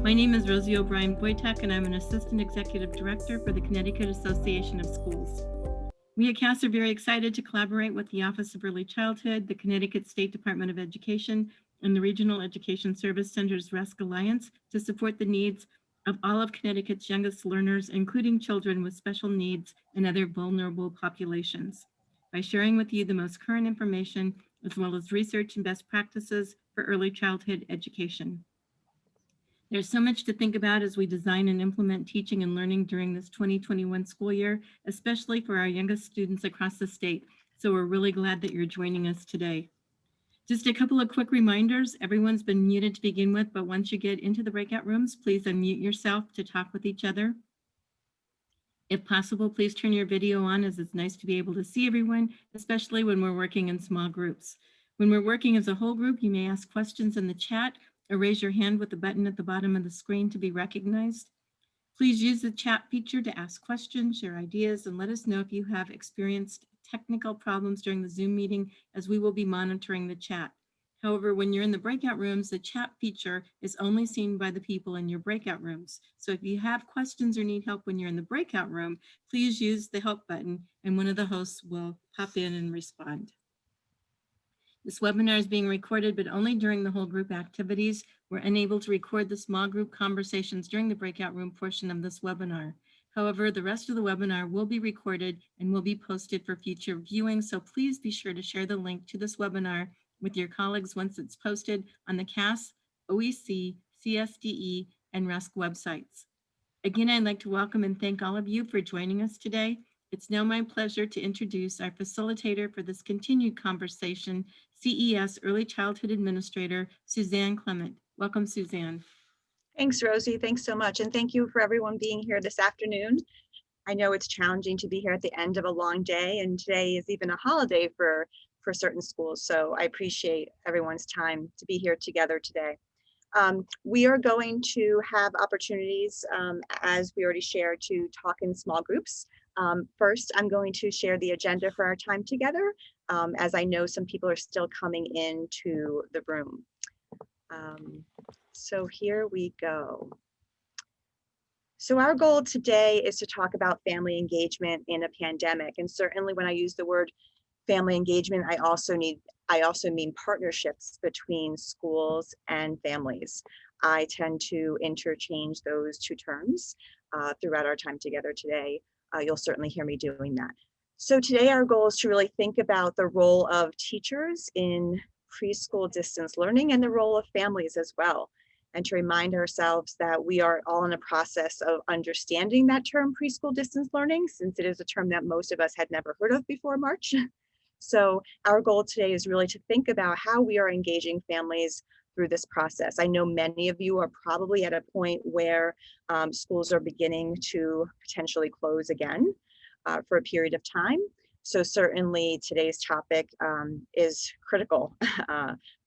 My name is Rosie O'Brien Boytek, and I'm an Assistant Executive Director for the Connecticut Association of Schools. We at CAS are very excited to collaborate with the Office of Early Childhood, the Connecticut State Department of Education, and the Regional Education Service Center's RESC Alliance to support the needs of all of Connecticut's youngest learners, including children with special needs and other vulnerable populations, by sharing with you the most current information as well as research and best practices for early childhood education. There's so much to think about as we design and implement teaching and learning during this 2021 school year, especially for our youngest students across the state. So we're really glad that you're joining us today. Just a couple of quick reminders. Everyone's been muted to begin with, but once you get into the breakout rooms, please unmute yourself to talk with each other. If possible, please turn your video on, as it's nice to be able to see everyone, especially when we're working in small groups. When we're working as a whole group, you may ask questions in the chat or raise your hand with the button at the bottom of the screen to be recognized. Please use the chat feature to ask questions, share ideas, and let us know if you have experienced technical problems during the Zoom meeting, as we will be monitoring the chat. However, when you're in the breakout rooms, the chat feature is only seen by the people in your breakout rooms. So if you have questions or need help when you're in the breakout room, please use the help button and one of the hosts will pop in and respond. This webinar is being recorded, but only during the whole group activities. We're unable to record the small group conversations during the breakout room portion of this webinar. However, the rest of the webinar will be recorded and will be posted for future viewing. So please be sure to share the link to this webinar with your colleagues once it's posted on the CAS, OEC, CSDE, and RESC websites. Again, I'd like to welcome and thank all of you for joining us today. It's now my pleasure to introduce our facilitator for this continued conversation, CES Early Childhood Administrator, Suzanne Clement. Welcome, Suzanne. Thanks, Rosie. Thanks so much. And thank you for everyone being here this afternoon. I know it's challenging to be here at the end of a long day, and today is even a holiday for certain schools. So I appreciate everyone's time to be here together today. We are going to have opportunities, as we already shared, to talk in small groups. First, I'm going to share the agenda for our time together, as I know some people are still coming into the room. So here we go. So our goal today is to talk about family engagement in a pandemic. And certainly when I use the word family engagement, I also mean partnerships between schools and families. I tend to interchange those two terms throughout our time together today. You'll certainly hear me doing that. So today our goal is to really think about the role of teachers in preschool distance learning and the role of families as well, and to remind ourselves that we are all in a process of understanding that term preschool distance learning, since it is a term that most of us had never heard of before March. So our goal today is really to think about how we are engaging families through this process. I know many of you are probably at a point where schools are beginning to potentially close again for a period of time. So certainly today's topic is critical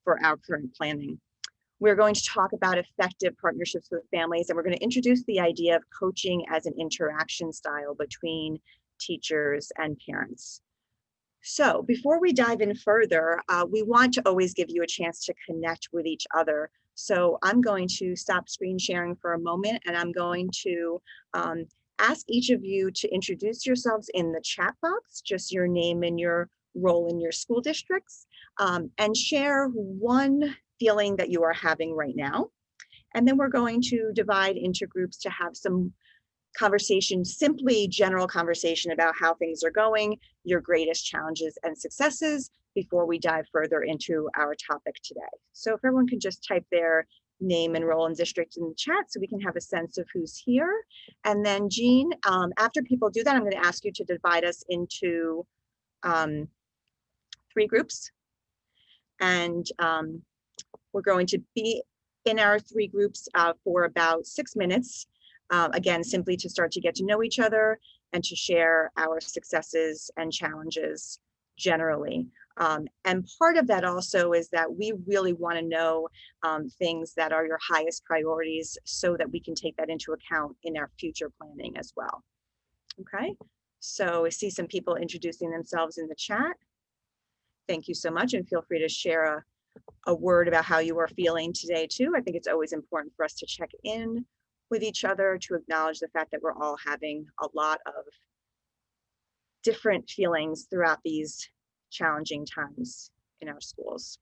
for our current planning. We're going to talk about effective partnerships with families, and we're going to introduce the idea of coaching as an interaction style between teachers and parents. So before we dive in further, we want to always give you a chance to connect with each other. So I'm going to stop screen sharing for a moment, and I'm going to ask each of you to introduce yourselves in the chat box, just your name and your role in your school districts, and share one feeling that you are having right now. And then we're going to divide into groups to have some conversation, simply general conversation about how things are going, your greatest challenges and successes, before we dive further into our topic today. So if everyone can just type their name and role and district in the chat so we can have a sense of who's here. And then Jean, after people do that, I'm going to ask you to divide us into 3 groups. And we're going to be in our 3 groups for about 6 minutes. Again, simply to start to get to know each other and to share our successes and challenges generally. And part of that also is that we really want to know things that are your highest priorities so that we can take that into account in our future planning as well. Okay, so I see some people introducing themselves in the chat. Thank you so much, and feel free to share a word about how you are feeling today too. I think it's always important for us to check in with each other, to acknowledge the fact that we're all having a lot of different feelings throughout these challenging times in our schools.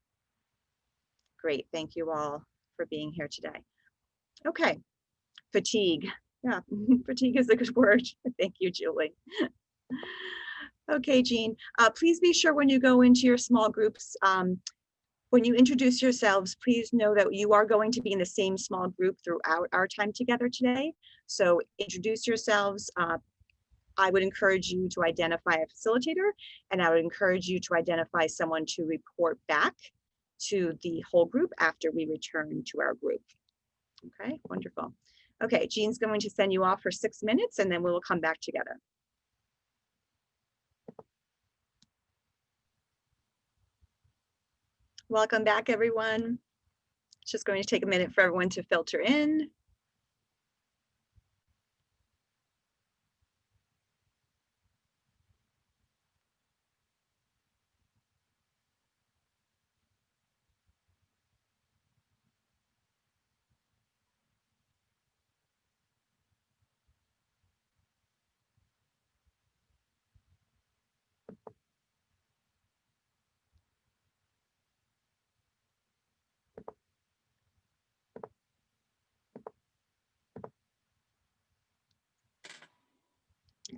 Great, thank you all for being here today. Okay, fatigue. Yeah, fatigue is a good word. Thank you, Julie. Okay, Jean, please be sure when you go into your small groups, when you introduce yourselves, please know that you are going to be in the same small group throughout our time together today. So introduce yourselves. I would encourage you to identify a facilitator, and I would encourage you to identify someone to report back to the whole group after we return to our group. Okay, wonderful. Okay, Jean's going to send you off for 6 minutes, and then we will come back together. Welcome back, everyone. It's just going to take a minute for everyone to filter in.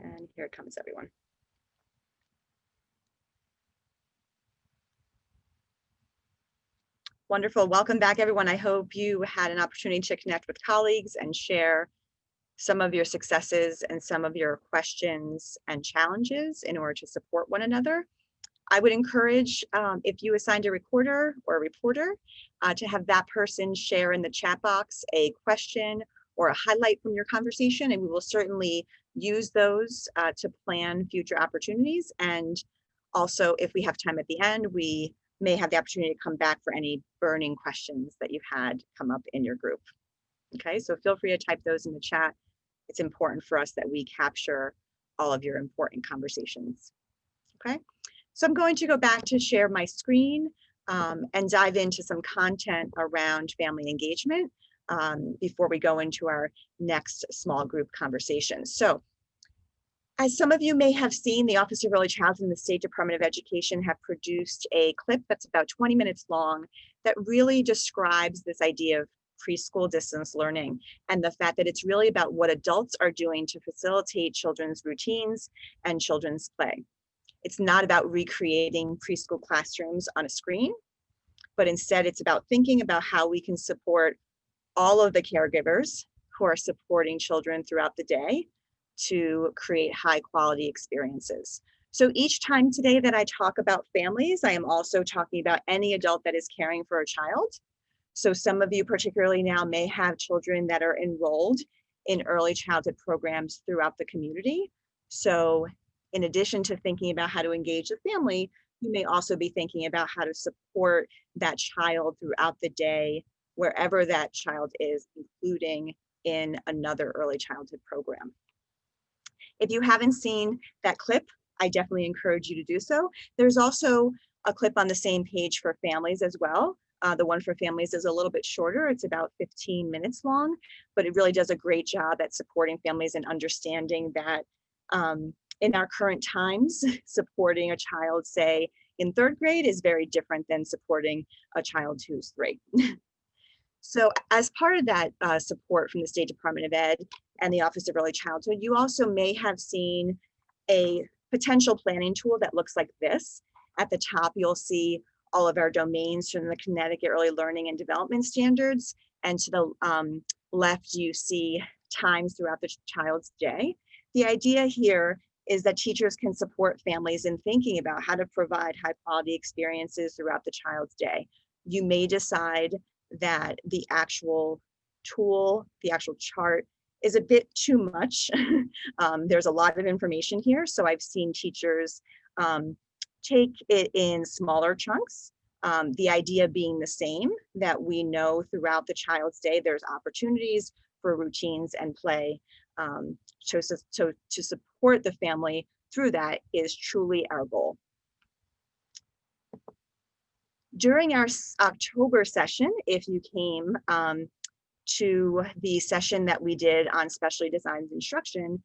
And here it comes, everyone. Wonderful. Welcome back, everyone. I hope you had an opportunity to connect with colleagues and share some of your successes and some of your questions and challenges in order to support one another. I would encourage, if you assigned a recorder or a reporter, to have that person share in the chat box a question or a highlight from your conversation, and we will certainly use those to plan future opportunities. And also, if we have time at the end, we may have the opportunity to come back for any burning questions that you've had come up in your group. Okay, so feel free to type those in the chat. It's important for us that we capture all of your important conversations. Okay, so I'm going to go back to share my screen and dive into some content around family engagement before we go into our next small group conversation. So, as some of you may have seen, the Office of Early Childhood and the State Department of Education have produced a clip that's about 20 minutes long that really describes this idea of preschool distance learning and the fact that it's really about what adults are doing to facilitate children's routines and children's play. It's not about recreating preschool classrooms on a screen, but instead it's about thinking about how we can support all of the caregivers who are supporting children throughout the day to create high quality experiences. So each time today that I talk about families, I am also talking about any adult that is caring for a child. So some of you particularly now may have children that are enrolled in early childhood programs throughout the community. So in addition to thinking about how to engage the family, you may also be thinking about how to support that child throughout the day, wherever that child is, including in another early childhood program. If you haven't seen that clip, I definitely encourage you to do so. There's also a clip on the same page for families as well. The one for families is a little bit shorter. It's about 15 minutes long, but it really does a great job at supporting families and understanding that in our current times, supporting a child, say, in 3rd grade is very different than supporting a child who's 3. So as part of that support from the State Department of Ed and the Office of Early Childhood, you also may have seen a potential planning tool that looks like this. At the top, you'll see all of our domains from the Connecticut Early Learning and Development Standards. And to the left, you see times throughout the child's day. The idea here is that teachers can support families in thinking about how to provide high quality experiences throughout the child's day. You may decide that the actual tool, the actual chart, is a bit too much. There's a lot of information here. So I've seen teachers take it in smaller chunks. The idea being the same, that we know throughout the child's day, there's opportunities for routines and play. So to support the family through that is truly our goal. During our October session, if you came to the session that we did on specially designed instruction,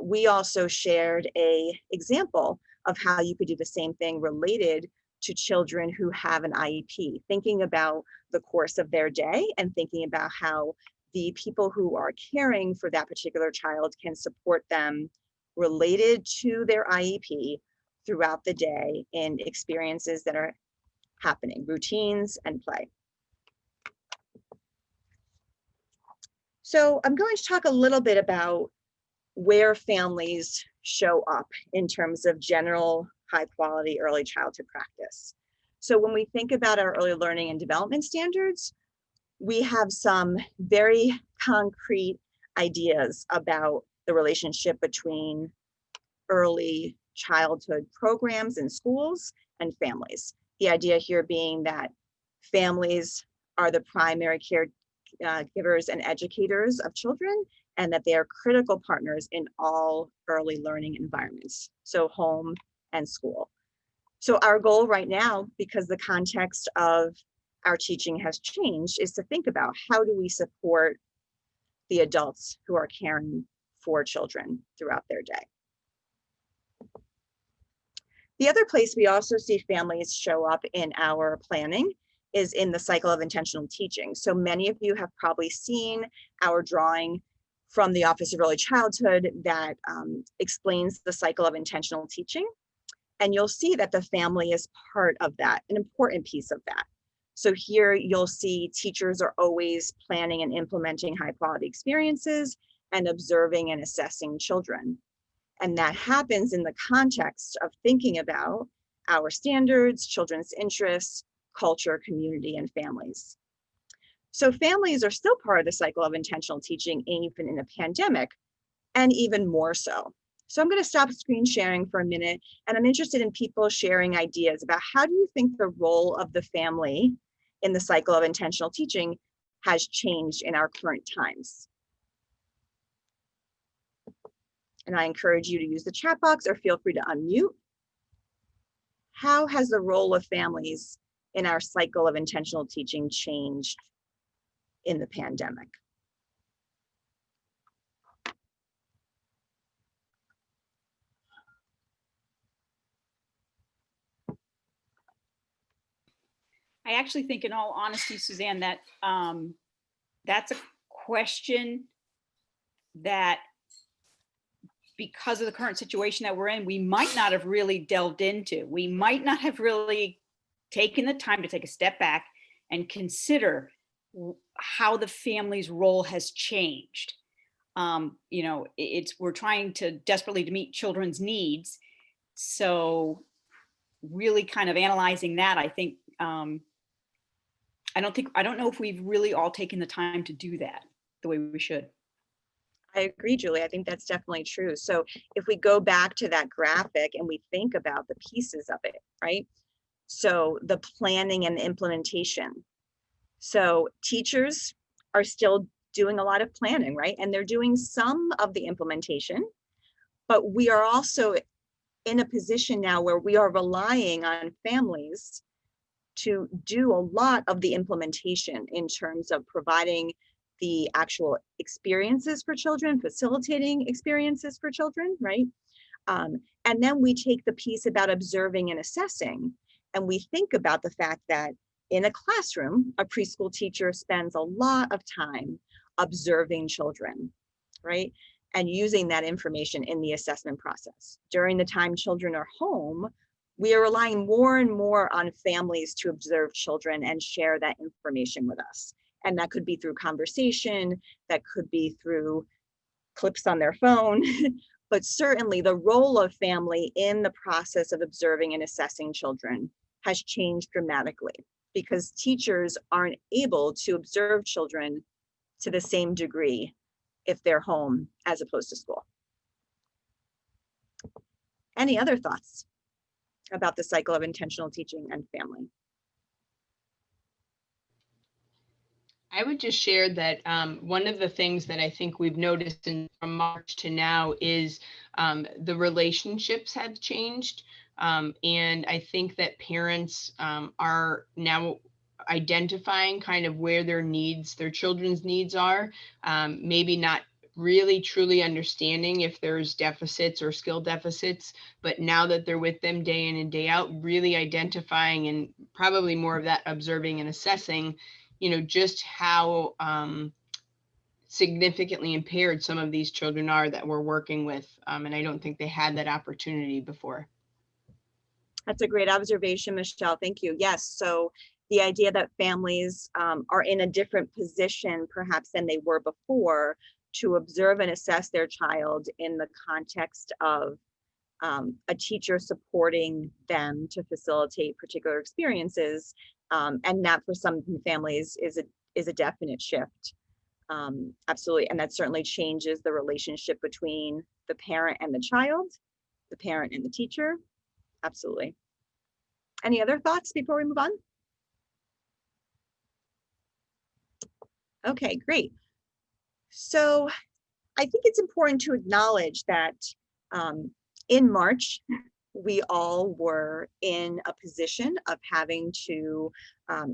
we also shared an example of how you could do the same thing related to children who have an IEP, thinking about the course of their day and thinking about how the people who are caring for that particular child can support them related to their IEP throughout the day in experiences that are happening, routines and play. So I'm going to talk a little bit about where families show up in terms of general high quality early childhood practice. So when we think about our early learning and development standards, we have some very concrete ideas about the relationship between early childhood programs in schools and families. The idea here being that families are the primary caregivers and educators of children, and that they are critical partners in all early learning environments, so home and school. So our goal right now, because the context of our teaching has changed, is to think about how do we support the adults who are caring for children throughout their day. The other place we also see families show up in our planning is in the cycle of intentional teaching. So many of you have probably seen our drawing from the Office of Early Childhood that explains the cycle of intentional teaching. And you'll see that the family is part of that, an important piece of that. So here you'll see teachers are always planning and implementing high quality experiences and observing and assessing children. And that happens in the context of thinking about our standards, children's interests, culture, community, and families. So families are still part of the cycle of intentional teaching, even in a pandemic, and even more so. So I'm going to stop screen sharing for a minute, and I'm interested in people sharing ideas about how do you think the role of the family in the cycle of intentional teaching has changed in our current times. And I encourage you to use the chat box or feel free to unmute. How has the role of families in our cycle of intentional teaching changed in the pandemic? I actually think, in all honesty, Suzanne, that that's a question that, because of the current situation that we're in, we might not have really delved into. We might not have really taken the time to take a step back and consider how the family's role has changed. You know, we're trying to desperately to meet children's needs. So really kind of analyzing that, I think, I don't know if we've really all taken the time to do that the way we should. I agree, Julie. I think that's definitely true. So if we go back to that graphic and we think about the pieces of it, right? So the planning and the implementation. So teachers are still doing a lot of planning, right? And they're doing some of the implementation, but we are also in a position now where we are relying on families to do a lot of the implementation in terms of providing the actual experiences for children, facilitating experiences for children, right? And then we take the piece about observing and assessing, and we think about the fact that in a classroom, a preschool teacher spends a lot of time observing children, right? And using that information in the assessment process. During the time children are home, we are relying more and more on families to observe children and share that information with us. And that could be through conversation, that could be through clips on their phone, but certainly the role of family in the process of observing and assessing children has changed dramatically, because teachers aren't able to observe children to the same degree if they're home as opposed to school. Any other thoughts about the cycle of intentional teaching and family? I would just share that one of the things that I think we've noticed from March to now is the relationships have changed. And I think that parents are now identifying kind of where their needs, their children's needs are, maybe not really truly understanding if there's deficits or skill deficits, but now that they're with them day in and day out, really identifying, and probably more of that observing and assessing, just how significantly impaired some of these children are that we're working with. And I don't think they had that opportunity before. That's a great observation, Michelle. Thank you. Yes. So the idea that families are in a different position perhaps than they were before to observe and assess their child in the context of a teacher supporting them to facilitate particular experiences, and that for some families is a definite shift. Absolutely. And that certainly changes the relationship between the parent and the child, the parent and the teacher. Absolutely. Any other thoughts before we move on? Okay, great. So I think it's important to acknowledge that in March, we all were in a position of having to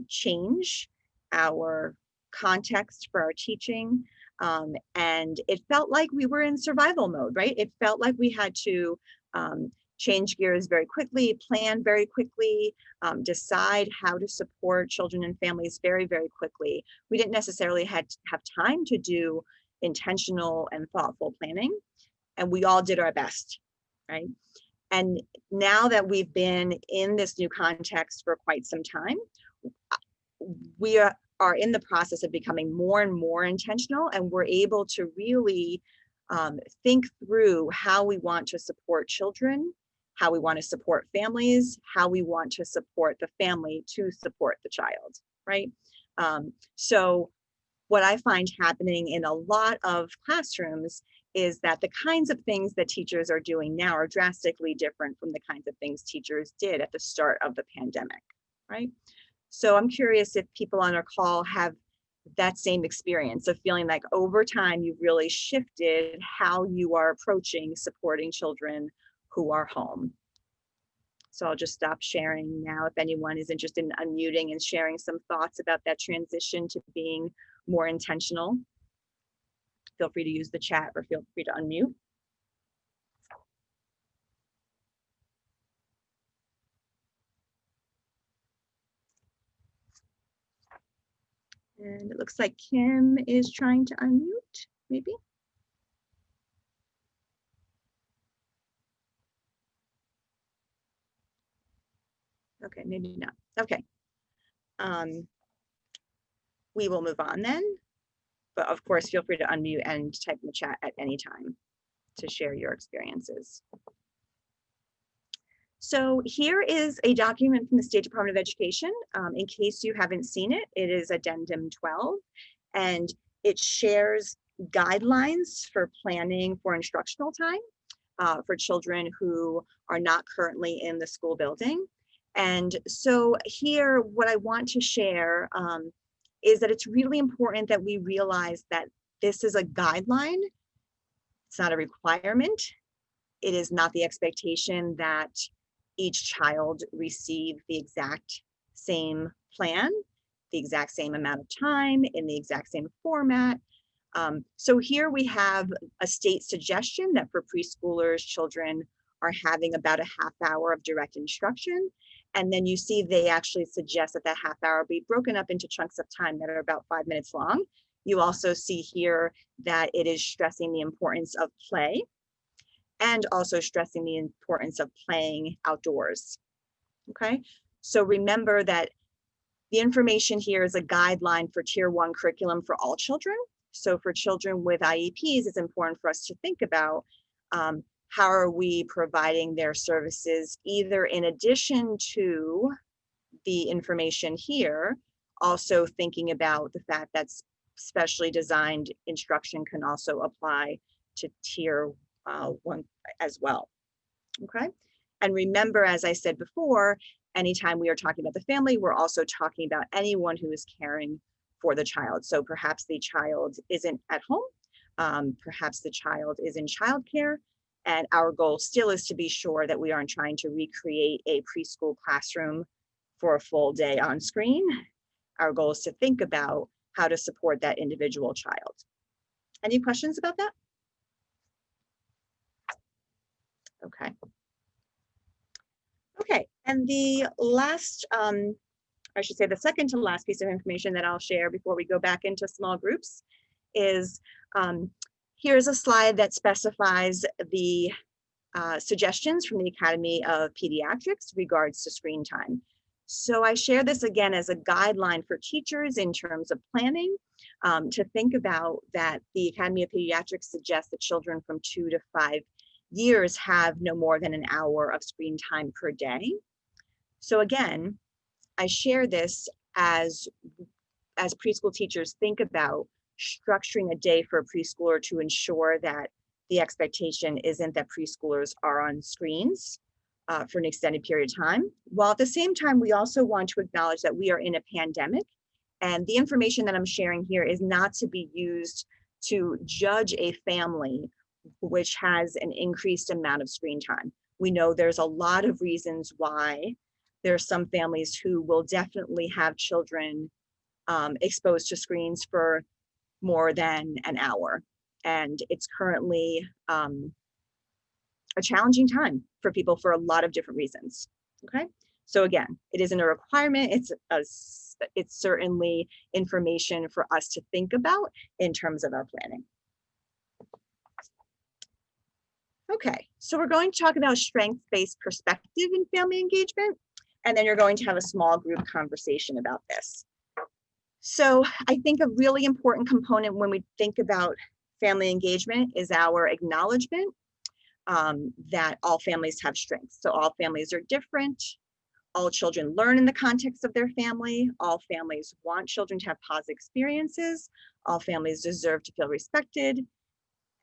change our context for our teaching. And it felt like we were in survival mode, right? It felt like we had to change gears very quickly, plan very quickly, decide how to support children and families very, very quickly. We didn't necessarily have time to do intentional and thoughtful planning, and we all did our best, right? And now that we've been in this new context for quite some time, we are in the process of becoming more and more intentional, and we're able to really think through how we want to support children, how we want to support families, how we want to support the family to support the child, right? So what I find happening in a lot of classrooms is that the kinds of things that teachers are doing now are drastically different from the kinds of things teachers did at the start of the pandemic, right? So I'm curious if people on our call have that same experience of feeling like over time you've really shifted how you are approaching supporting children who are home. So I'll just stop sharing now. If anyone is interested in unmuting and sharing some thoughts about that transition to being more intentional, feel free to use the chat or feel free to unmute. And it looks like Kim is trying to unmute, maybe. Okay, maybe not. Okay. We will move on then. But of course, feel free to unmute and type in the chat at any time to share your experiences. So here is a document from the State Department of Education. In case you haven't seen it, it is Addendum 12, and it shares guidelines for planning for instructional time for children who are not currently in the school building. And so here, what I want to share is that it's really important that we realize that this is a guideline. It's not a requirement. It is not the expectation that each child receive the exact same plan, the exact same amount of time, in the exact same format. So here we have a state suggestion that for preschoolers, children are having about a half hour of direct instruction. And then you see they actually suggest that that half hour be broken up into chunks of time that are about 5 minutes long. You also see here that it is stressing the importance of play and also stressing the importance of playing outdoors. Okay, so remember that the information here is a guideline for Tier 1 curriculum for all children. So for children with IEPs, it's important for us to think about how are we providing their services, either in addition to the information here, also thinking about the fact that specially designed instruction can also apply to Tier 1 as well. Okay, and remember, as I said before, anytime we are talking about the family, we're also talking about anyone who is caring for the child. So perhaps the child isn't at home, perhaps the child is in childcare, And our goal still is to be sure that we aren't trying to recreate a preschool classroom for a full day on screen. Our goal is to think about how to support that individual child. Any questions about that? Okay. Okay, and the last, I should say the second to last piece of information that I'll share before we go back into small groups is here's a slide that specifies the suggestions from the Academy of Pediatrics regards to screen time. So I share this again as a guideline for teachers in terms of planning to think about that the Academy of Pediatrics suggests that children from 2 to 5 years have no more than an hour of screen time per day. So again, I share this as preschool teachers think about structuring a day for a preschooler to ensure that the expectation isn't that preschoolers are on screens for an extended period of time. While at the same time, we also want to acknowledge that we are in a pandemic, and the information that I'm sharing here is not to be used to judge a family which has an increased amount of screen time. We know there's a lot of reasons why there are some families who will definitely have children exposed to screens for more than an hour. And it's currently a challenging time for people for a lot of different reasons, okay? So again, it isn't a requirement, it's certainly information for us to think about in terms of our planning. Okay, so we're going to talk about strengths-based perspective in family engagement, and then you're going to have a small group conversation about this. So I think a really important component when we think about family engagement is our acknowledgement that all families have strengths. So all families are different. All children learn in the context of their family. All families want children to have positive experiences. All families deserve to feel respected.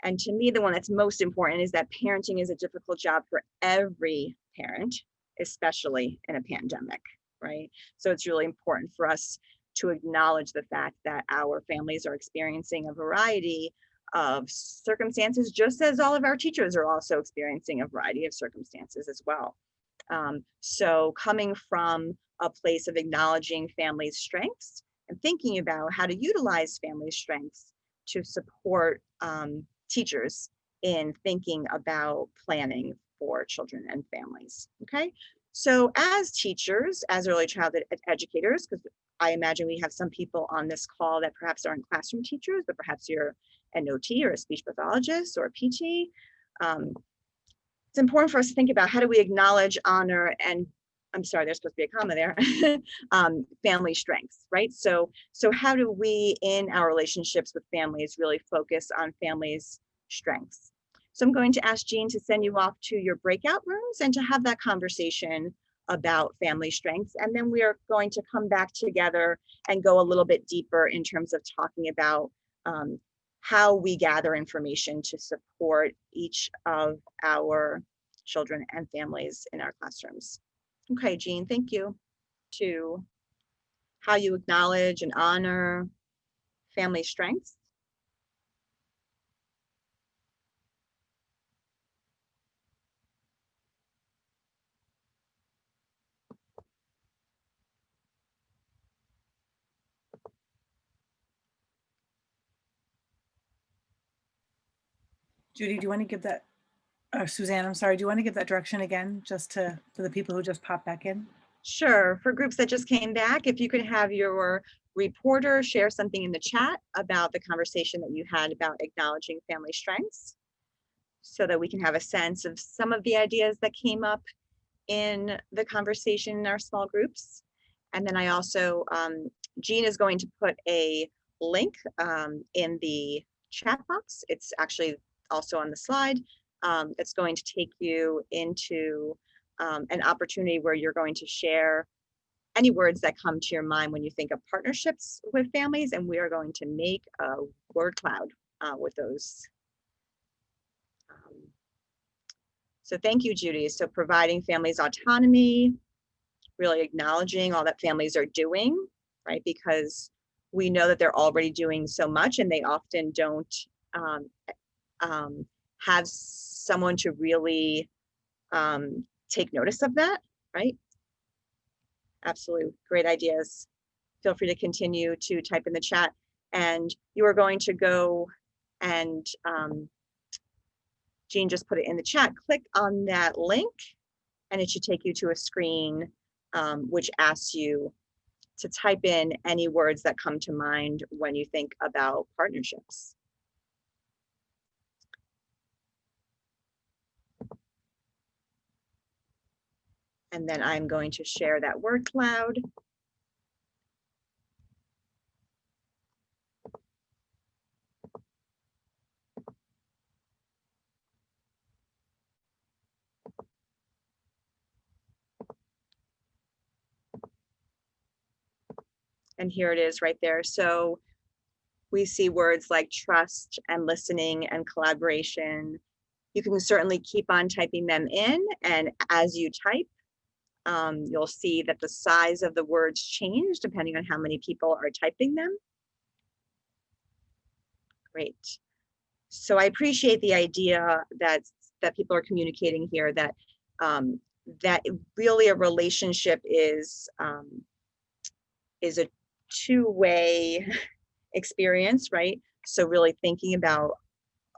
And to me, the one that's most important is that parenting is a difficult job for every parent, especially in a pandemic, right? So it's really important for us to acknowledge the fact that our families are experiencing a variety of circumstances, just as all of our teachers are also experiencing a variety of circumstances as well. So coming from a place of acknowledging families' strengths and thinking about how to utilize family strengths to support teachers in thinking about planning for children and families, okay? So as teachers, as early childhood educators, because I imagine we have some people on this call that perhaps aren't classroom teachers, but perhaps you're an OT or a speech pathologist or a PT, it's important for us to think about how do we acknowledge, honor, and I'm sorry, there's supposed to be a comma there, family strengths, right? So how do we, in our relationships with families, really focus on families' strengths? So I'm going to ask Jean to send you off to your breakout rooms and to have that conversation about family strengths. And then we are going to come back together and go a little bit deeper in terms of talking about how we gather information to support each of our children and families in our classrooms. Okay, Jean, thank you. To how you acknowledge and honor family strengths. Judy, do you want to give that, or Suzanne, I'm sorry, do you want to give that direction again, just for the people who just popped back in? Sure, for groups that just came back, if you could have your reporter share something in the chat about the conversation that you had about acknowledging family strengths, so that we can have a sense of some of the ideas that came up in the conversation in our small groups. And then I also, Jean is going to put a link in the chat box. It's actually also on the slide. It's going to take you into an opportunity where you're going to share any words that come to your mind when you think of partnerships with families, and we are going to make a word cloud with those. So thank you, Judy. So providing families autonomy, really acknowledging all that families are doing, right? Because we know that they're already doing so much and they often don't have someone to really take notice of that, right? Absolutely, great ideas. Feel free to continue to type in the chat, and you are going to go and Jean just put it in the chat. Click on that link and it should take you to a screen which asks you to type in any words that come to mind when you think about partnerships. And then I'm going to share that word cloud. And here it is right there. So we see words like trust and listening and collaboration. You can certainly keep on typing them in, and as you type, you'll see that the size of the words change depending on how many people are typing them. Great. So I appreciate the idea that people are communicating here, that that really a relationship is a two-way experience, right? So really thinking about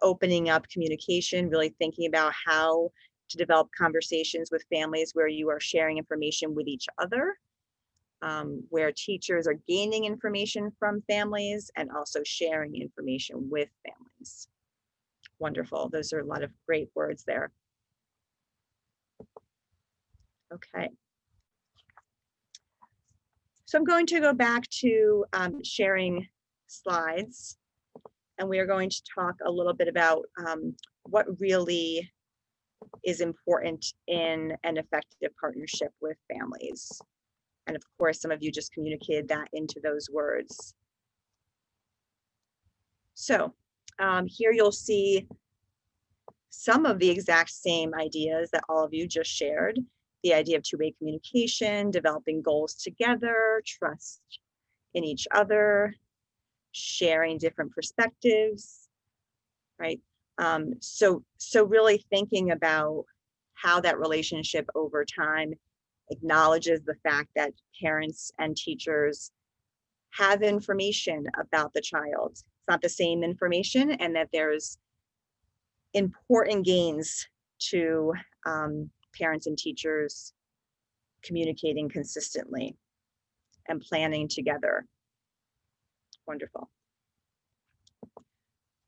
opening up communication, really thinking about how to develop conversations with families where you are sharing information with each other, where teachers are gaining information from families and also sharing information with families. Wonderful. Those are a lot of great words there. Okay. So I'm going to go back to sharing slides, and we are going to talk a little bit about what really is important in an effective partnership with families. And of course, some of you just communicated that into those words. So here you'll see some of the exact same ideas that all of you just shared. The idea of two-way communication, developing goals together, trust in each other, sharing different perspectives, right? So really thinking about how that relationship over time acknowledges the fact that parents and teachers have information about the child. It's not the same information, and that there's important gains to parents and teachers communicating consistently and planning together. Wonderful.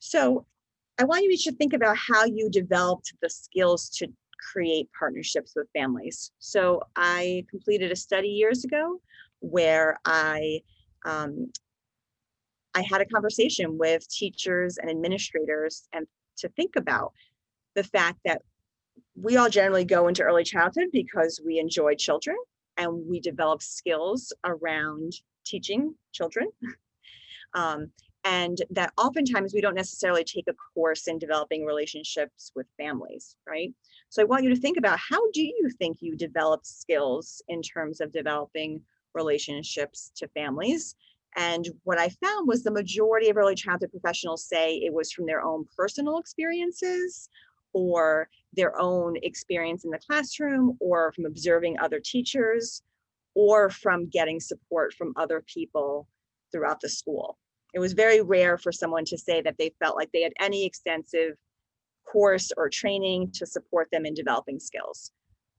So I want you each to think about how you developed the skills to create partnerships with families. So I completed a study years ago where I had a conversation with teachers and administrators, and to think about the fact that we all generally go into early childhood because we enjoy children and we develop skills around teaching children. And that oftentimes we don't necessarily take a course in developing relationships with families, right? So I want you to think about, how do you think you developed skills in terms of developing relationships to families? And what I found was the majority of early childhood professionals say it was from their own personal experiences, or their own experience in the classroom, or from observing other teachers, or from getting support from other people throughout the school. It was very rare for someone to say that they felt like they had any extensive course or training to support them in developing skills.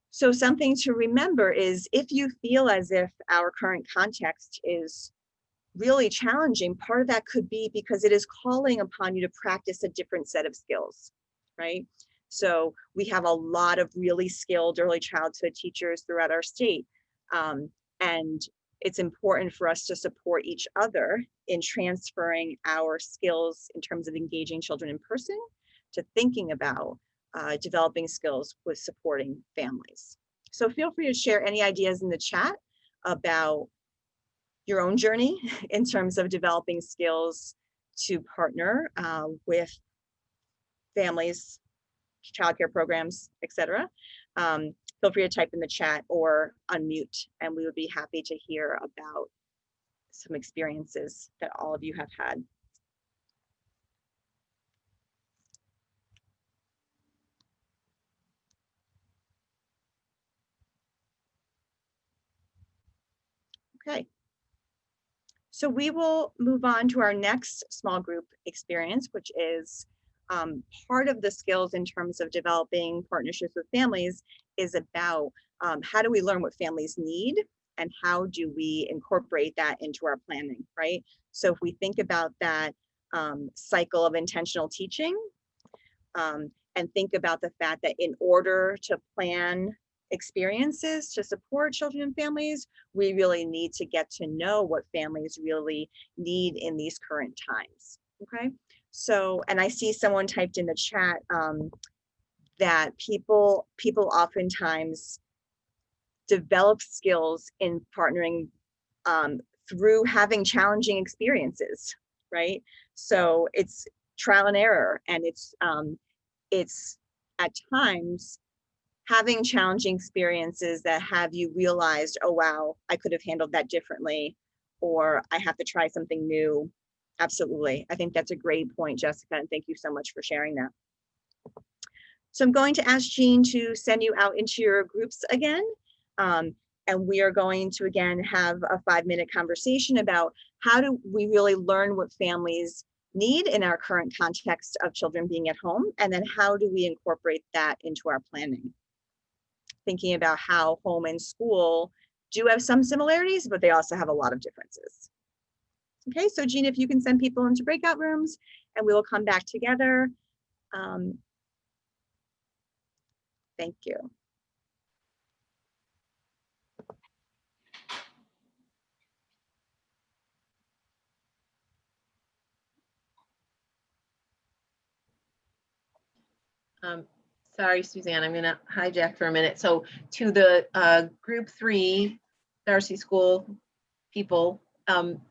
So something to remember is, if you feel as if our current context is really challenging, part of that could be because it is calling upon you to practice a different set of skills, right? So we have a lot of really skilled early childhood teachers throughout our state. And it's important for us to support each other in transferring our skills in terms of engaging children in person to thinking about developing skills with supporting families. So feel free to share any ideas in the chat about your own journey in terms of developing skills to partner with families, childcare programs, etc. Feel free to type in the chat or unmute, and we would be happy to hear about some experiences that all of you have had. So we will move on to our next small group experience, which is part of the skills in terms of developing partnerships with families is about how do we learn what families need and how do we incorporate that into our planning, right? So if we think about that cycle of intentional teaching and think about the fact that in order to plan experiences to support children and families, we really need to get to know what families really need in these current times, okay? So, and I see someone typed in the chat that people oftentimes develop skills in partnering through having challenging experiences, right? So it's trial and error, and it's at times having challenging experiences that have you realized, oh, wow, I could have handled that differently, or I have to try something new. Absolutely. I think that's a great point, Jessica, and thank you so much for sharing that. So I'm going to ask Jean to send you out into your groups again. And we are going to, again, have a 5-minute conversation about how do we really learn what families need in our current context of children being at home, and then how do we incorporate that into our planning? Thinking about how home and school do have some similarities, but they also have a lot of differences. Okay, so Jean, if you can send people into breakout rooms and we will come back together. Thank you. Sorry, Suzanne, I'm gonna hijack for a minute. So to the group 3 Darcy School people,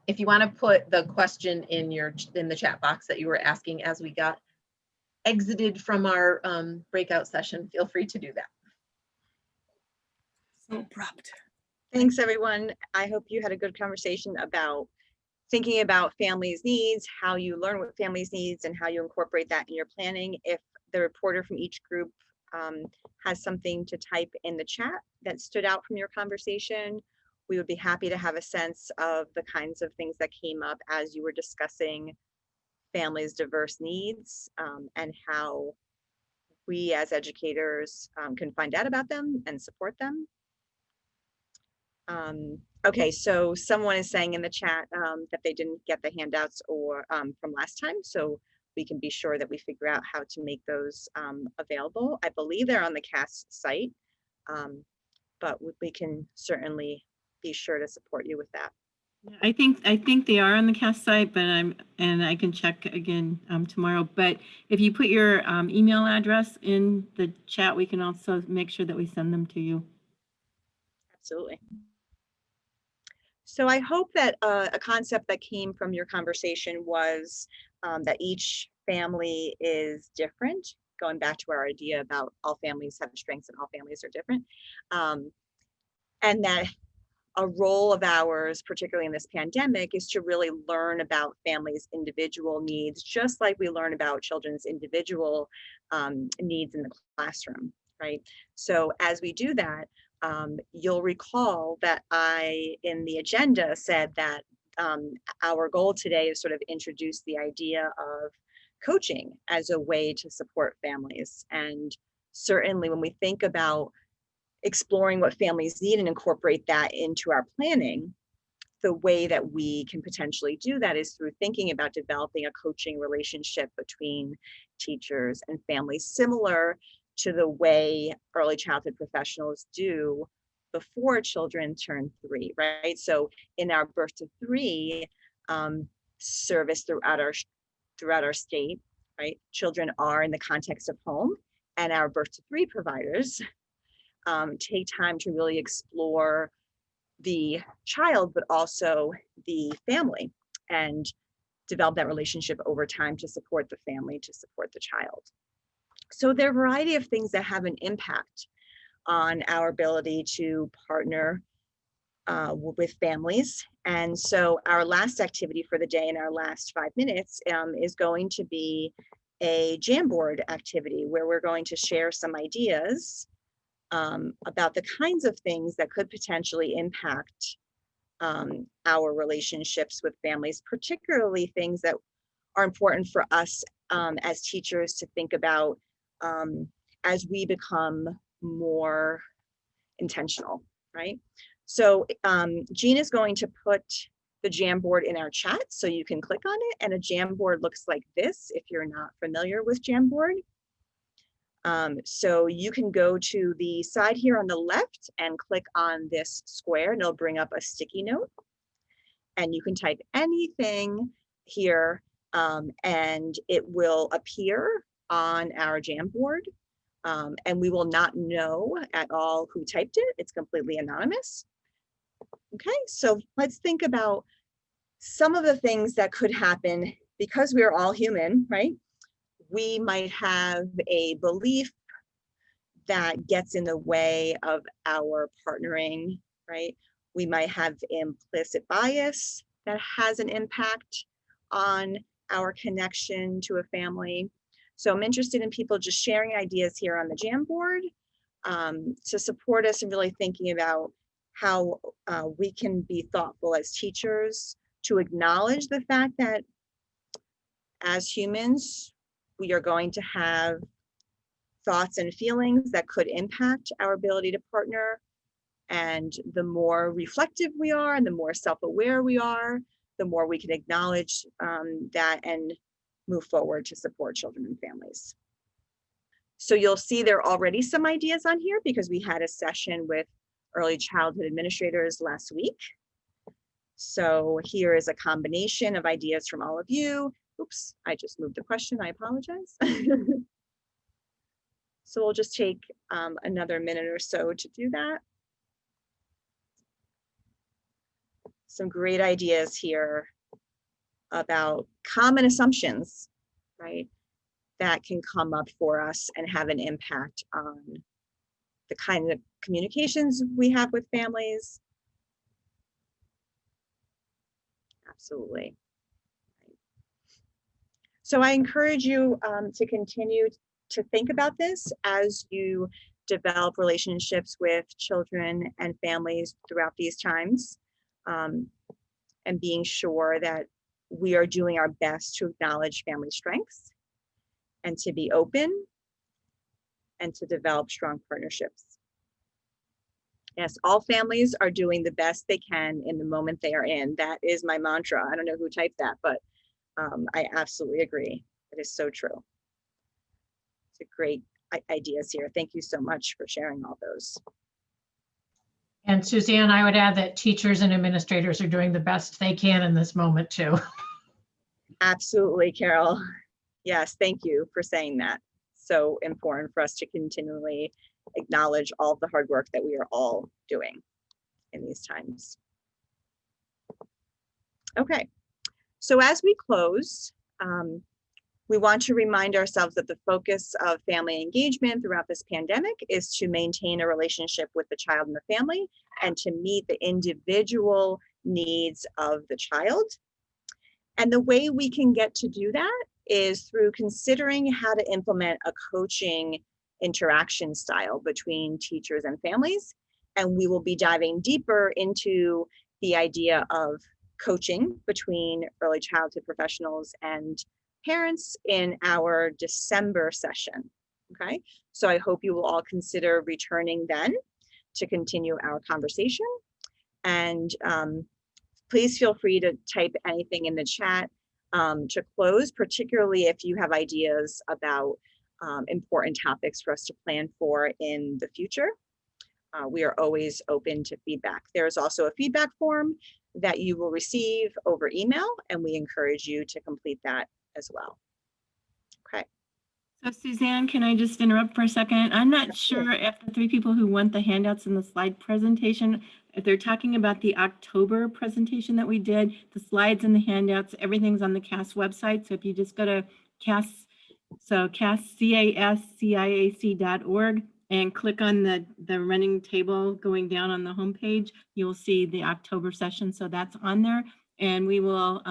if you want to put the question in the chat box that you were asking as we got exited from our breakout session, feel free to do that. So abrupt. Thanks, everyone. I hope you had a good conversation about thinking about families' needs, how you learn what families' needs, and how you incorporate that in your planning. If the reporter from each group has something to type in the chat that stood out from your conversation, we would be happy to have a sense of the kinds of things that came up as you were discussing families' diverse needs and how we as educators can find out about them and support them. Okay, so someone is saying in the chat that they didn't get the handouts or from last time, so we can be sure that we figure out how to make those available. I believe they're on the CAS site, but we can certainly be sure to support you with that. I think they are on the CAS site, but I can check again tomorrow. But if you put your email address in the chat, we can also make sure that we send them to you. Absolutely. So I hope that a concept that came from your conversation was that each family is different, going back to our idea about all families have strengths and all families are different. And that a role of ours, particularly in this pandemic, is to really learn about families' individual needs, just like we learn about children's individual needs in the classroom, right? So as we do that, you'll recall that I, in the agenda, said that our goal today is sort of introduce the idea of coaching as a way to support families. And certainly when we think about exploring what families need and incorporate that into our planning, the way that we can potentially do that is through thinking about developing a coaching relationship between teachers and families, similar to the way early childhood professionals do before children turn 3, right? So in our birth to 3 service throughout our state, right? Children are in the context of home, and our birth to 3 providers take time to really explore the child, but also the family, and develop that relationship over time to support the family, to support the child. So there are a variety of things that have an impact on our ability to partner with families. And so our last activity for the day in our last 5 minutes is going to be a Jamboard activity where we're going to share some ideas about the kinds of things that could potentially impact our relationships with families, particularly things that are important for us as teachers to think about as we become more intentional, right? So Jean is going to put the Jamboard in our chat so you can click on it, and a Jamboard looks like this if you're not familiar with Jamboard. So you can go to the side here on the left and click on this square, and it'll bring up a sticky note. And you can type anything here, and it will appear on our Jamboard. And we will not know at all who typed it. It's completely anonymous. Okay, so let's think about some of the things that could happen because we're all human, right? We might have a belief that gets in the way of our partnering, right? We might have implicit bias that has an impact on our connection to a family. So I'm interested in people just sharing ideas here on the Jamboard to support us in really thinking about how we can be thoughtful as teachers to acknowledge the fact that as humans, we are going to have thoughts and feelings that could impact our ability to partner. And the more reflective we are and the more self-aware we are, the more we can acknowledge that and move forward to support children and families. So you'll see there are already some ideas on here because we had a session with early childhood administrators last week. So here is a combination of ideas from all of you. Oops, I just moved the question, I apologize. So we'll just take another minute or so to do that. Some great ideas here about common assumptions, right, that can come up for us and have an impact on the kind of communications we have with families. Absolutely. So I encourage you to continue to think about this as you develop relationships with children and families throughout these times, and being sure that we are doing our best to acknowledge family strengths and to be open and to develop strong partnerships. Yes, all families are doing the best they can in the moment they are in. That is my mantra. I don't know who typed that, but I absolutely agree. It is so true. It's a great ideas here. Thank you so much for sharing all those. And Suzanne, I would add that teachers and administrators are doing the best they can in this moment too. Absolutely, Carol. Yes, thank you for saying that. So important for us to continually acknowledge all the hard work that we are all doing in these times. Okay, so as we close, we want to remind ourselves that the focus of family engagement throughout this pandemic is to maintain a relationship with the child and the family and to meet the individual needs of the child. And the way we can get to do that is through considering how to implement a coaching interaction style between teachers and families. And we will be diving deeper into the idea of coaching between early childhood professionals and parents in our December session. Okay, so I hope you will all consider returning then to continue our conversation. And please feel free to type anything in the chat to close, particularly if you have ideas about important topics for us to plan for in the future. We are always open to feedback. There is also a feedback form that you will receive over email, and we encourage you to complete that as well. Okay. So Suzanne, can I just interrupt for a second? I'm not sure if the three people who want the handouts in the slide presentation, if they're talking about the October presentation that we did, the slides and the handouts, everything's on the CAS website. So if you just go to CAS, so CAS-CIAC.org and click on the running table going down on the homepage, you'll see the October session. So that's on there, and we will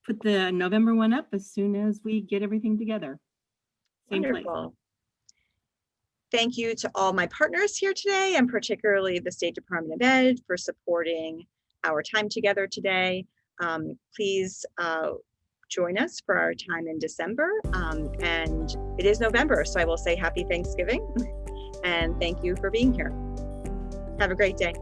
put the November one up as soon as we get everything together. Same place. Wonderful. Thank you to all my partners here today, and particularly the State Department of Ed for supporting our time together today. Please join us for our time in December. And it is November, so I will say happy Thanksgiving and thank you for being here. Have a great day.